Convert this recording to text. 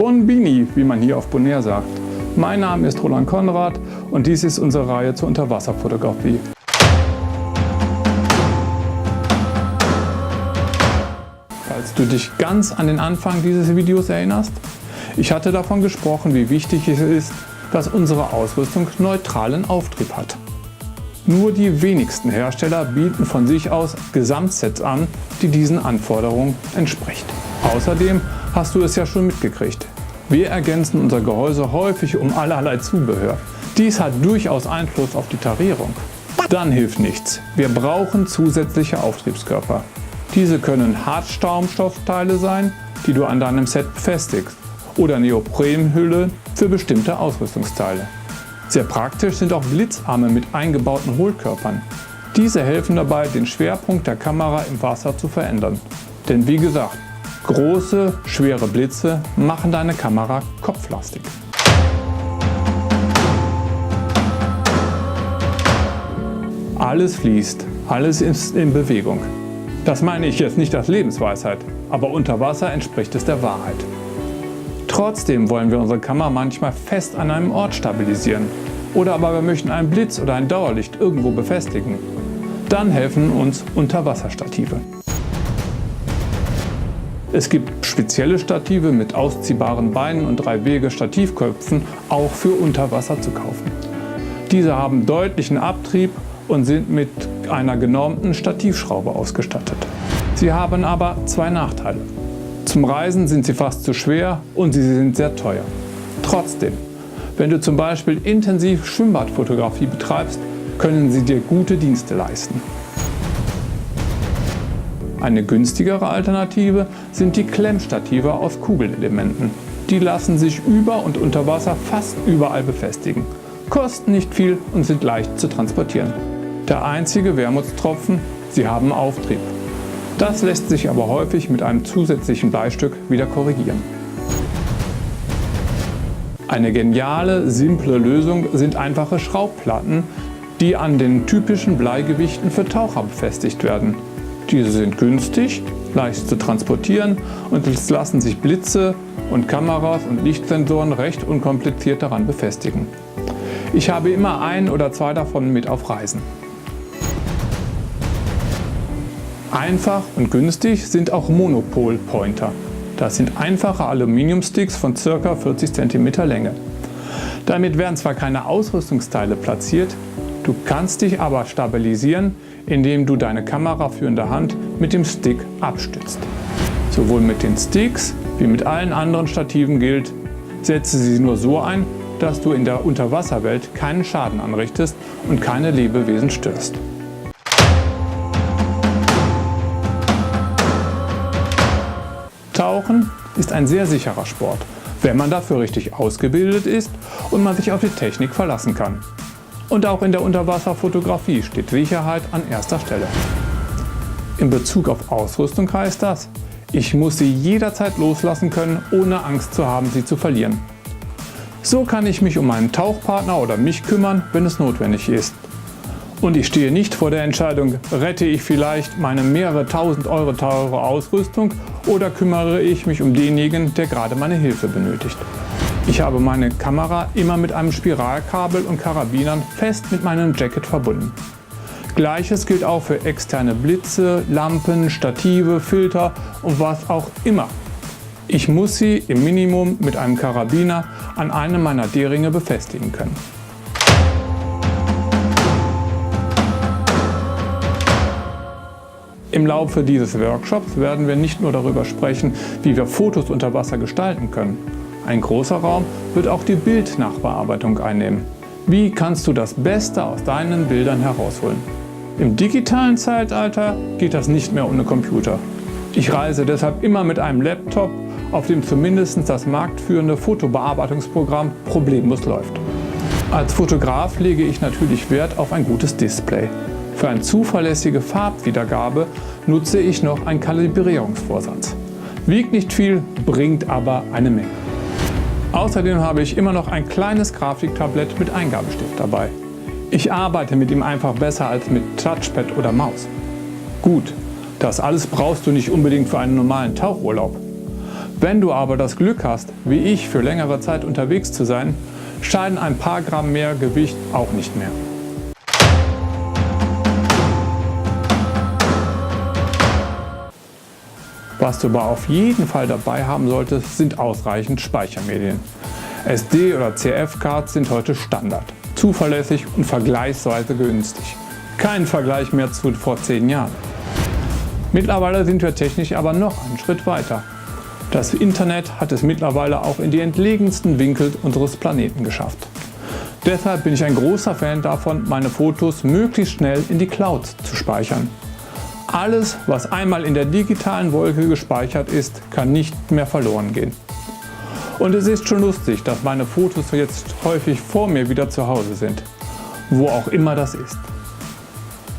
Bon Bini, wie man hier auf Bonaire sagt. Mein Name ist Roland Konrad und dies ist unsere Reihe zur Unterwasserfotografie. Falls du dich ganz an den Anfang dieses Videos erinnerst, ich hatte davon gesprochen, wie wichtig es ist, dass unsere Ausrüstung neutralen Auftrieb hat. Nur die wenigsten Hersteller bieten von sich aus Gesamtsets an, die diesen Anforderungen entsprechen. Außerdem hast du es ja schon mitgekriegt. Wir ergänzen unser Gehäuse häufig um allerlei Zubehör. Dies hat durchaus Einfluss auf die Tarierung. Dann hilft nichts. Wir brauchen zusätzliche Auftriebskörper. Diese können Hartschaumstoffteile sein, die du an deinem Set befestigst, oder Neoprenhülle für bestimmte Ausrüstungsteile. Sehr praktisch sind auch Blitzarme mit eingebauten Hohlkörpern. Diese helfen dabei, den Schwerpunkt der Kamera im Wasser zu verändern. Denn wie gesagt, große, schwere Blitze machen deine Kamera kopflastig. Alles fließt, alles ist in Bewegung. Das meine ich jetzt nicht als Lebensweisheit, aber unter Wasser entspricht es der Wahrheit. Trotzdem wollen wir unsere Kamera manchmal fest an einem Ort stabilisieren. Oder aber wir möchten einen Blitz oder ein Dauerlicht irgendwo befestigen. Dann helfen uns Unterwasserstative. Es gibt spezielle Stative mit ausziehbaren Beinen und 3-Wege-Stativköpfen auch für Unterwasser zu kaufen. Diese haben deutlichen Abtrieb und sind mit einer genormten Stativschraube ausgestattet. Sie haben aber zwei Nachteile. Zum Reisen sind sie fast zu schwer und sie sind sehr teuer. Trotzdem, wenn du zum Beispiel intensiv Schwimmbadfotografie betreibst, können sie dir gute Dienste leisten. Eine günstigere Alternative sind die Klemmstative aus Kugelelementen. Die lassen sich über und unter Wasser fast überall befestigen, kosten nicht viel und sind leicht zu transportieren. Der einzige Wermutstropfen: sie haben Auftrieb. Das lässt sich aber häufig mit einem zusätzlichen Bleistück wieder korrigieren. Eine geniale, simple Lösung sind einfache Schraubplatten, die an den typischen Bleigewichten für Taucher befestigt werden. Diese sind günstig, leicht zu transportieren und es lassen sich Blitze und Kameras und Lichtsensoren recht unkompliziert daran befestigen. Ich habe immer ein oder zwei davon mit auf Reisen. Einfach und günstig sind auch Monopol-Pointer. Das sind einfache Aluminiumsticks von ca. 40 cm Länge. Damit werden zwar keine Ausrüstungsteile platziert, du kannst dich aber stabilisieren, indem du deine kameraführende Hand mit dem Stick abstützt. Sowohl mit den Sticks wie mit allen anderen Stativen gilt: setze sie nur so ein, dass du in der Unterwasserwelt keinen Schaden anrichtest und keine Lebewesen störst. Tauchen ist ein sehr sicherer Sport, wenn man dafür richtig ausgebildet ist und man sich auf die Technik verlassen kann. Und auch in der Unterwasserfotografie steht Sicherheit an erster Stelle. In Bezug auf Ausrüstung heißt das: ich muss sie jederzeit loslassen können, ohne Angst zu haben, sie zu verlieren. So kann ich mich um meinen Tauchpartner oder mich kümmern, wenn es notwendig ist. Und ich stehe nicht vor der Entscheidung: rette ich vielleicht meine mehrere tausend Euro teure Ausrüstung oder kümmere ich mich um denjenigen, der gerade meine Hilfe benötigt. Ich habe meine Kamera immer mit einem Spiralkabel und Karabinern fest mit meinem Jacket verbunden. Gleiches gilt auch für externe Blitze, Lampen, Stative, Filter und was auch immer. Ich muss sie im Minimum mit einem Karabiner an einem meiner D-Ringe befestigen können. Im Laufe dieses Workshops werden wir nicht nur darüber sprechen, wie wir Fotos unter Wasser gestalten können. Ein großer Raum wird auch die Bildnachbearbeitung einnehmen. Wie kannst du das Beste aus deinen Bildern herausholen? Im digitalen Zeitalter geht das nicht mehr ohne Computer. Ich reise deshalb immer mit einem Laptop, auf dem zumindest das marktführende Fotobearbeitungsprogramm problemlos läuft. Als Fotograf lege ich natürlich Wert auf ein gutes Display. Für eine zuverlässige Farbwiedergabe nutze ich noch einen Kalibrierungsvorsatz. Wiegt nicht viel, bringt aber eine Menge. Außerdem habe ich immer noch ein kleines Grafiktablett mit Eingabestift dabei. Ich arbeite mit ihm einfach besser als mit Touchpad oder Maus. Gut, das alles brauchst du nicht unbedingt für einen normalen Tauchurlaub. Wenn du aber das Glück hast, wie ich, für längere Zeit unterwegs zu sein, schaden ein paar Gramm mehr Gewicht auch nicht mehr. Was du aber auf jeden Fall dabei haben solltest, sind ausreichend Speichermedien. SD- oder CF-Cards sind heute Standard, zuverlässig und vergleichsweise günstig. Kein Vergleich mehr zu vor 10 Jahren. Mittlerweile sind wir technisch aber noch einen Schritt weiter. Das Internet hat es mittlerweile auch in die entlegensten Winkel unseres Planeten geschafft. Deshalb bin ich ein großer Fan davon, meine Fotos möglichst schnell in die Cloud zu speichern. Alles, was einmal in der digitalen Wolke gespeichert ist, kann nicht mehr verloren gehen. Und es ist schon lustig, dass meine Fotos jetzt häufig vor mir wieder zu Hause sind. Wo auch immer das ist.